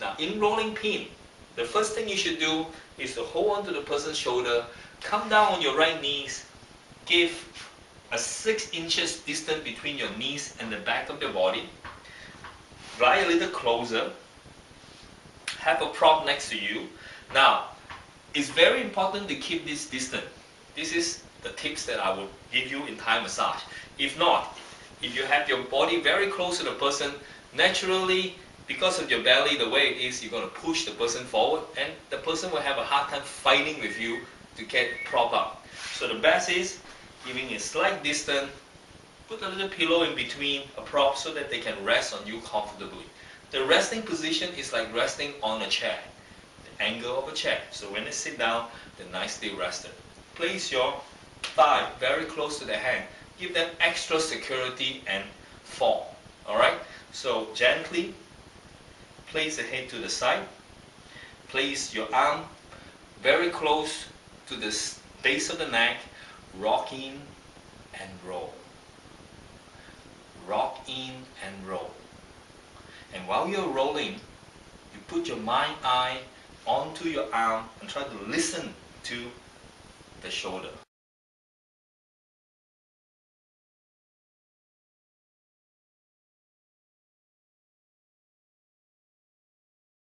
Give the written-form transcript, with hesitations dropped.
Now in rolling pin, the first thing you should do is to hold on to the person's shoulder, come down on your right knees, give a 6 inches distance between your knees and the back of your body, lie a little closer, have a prop next to you. Now, it's very important to keep this distance. This is the tips that I would give you in Thai massage. If not, if you have your body very close to the person, naturally, because of your belly, the way it is, you're going to push the person forward, and the person will have a hard time fighting with you to get prop up. So the best is giving a slight distance, put a little pillow in between a prop so that they can rest on you comfortably. The resting position is like resting on a chair, the angle of a chair. So when they sit down, they're nicely rested. Place your thigh very close to the hand. Give them extra security and form. Alright? So gently place the head to the side. Place your arm very close to the base of the neck. Rock in and roll. Rock in and roll. And while you're rolling, you put your mind eye onto your arm and try to listen to the shoulder.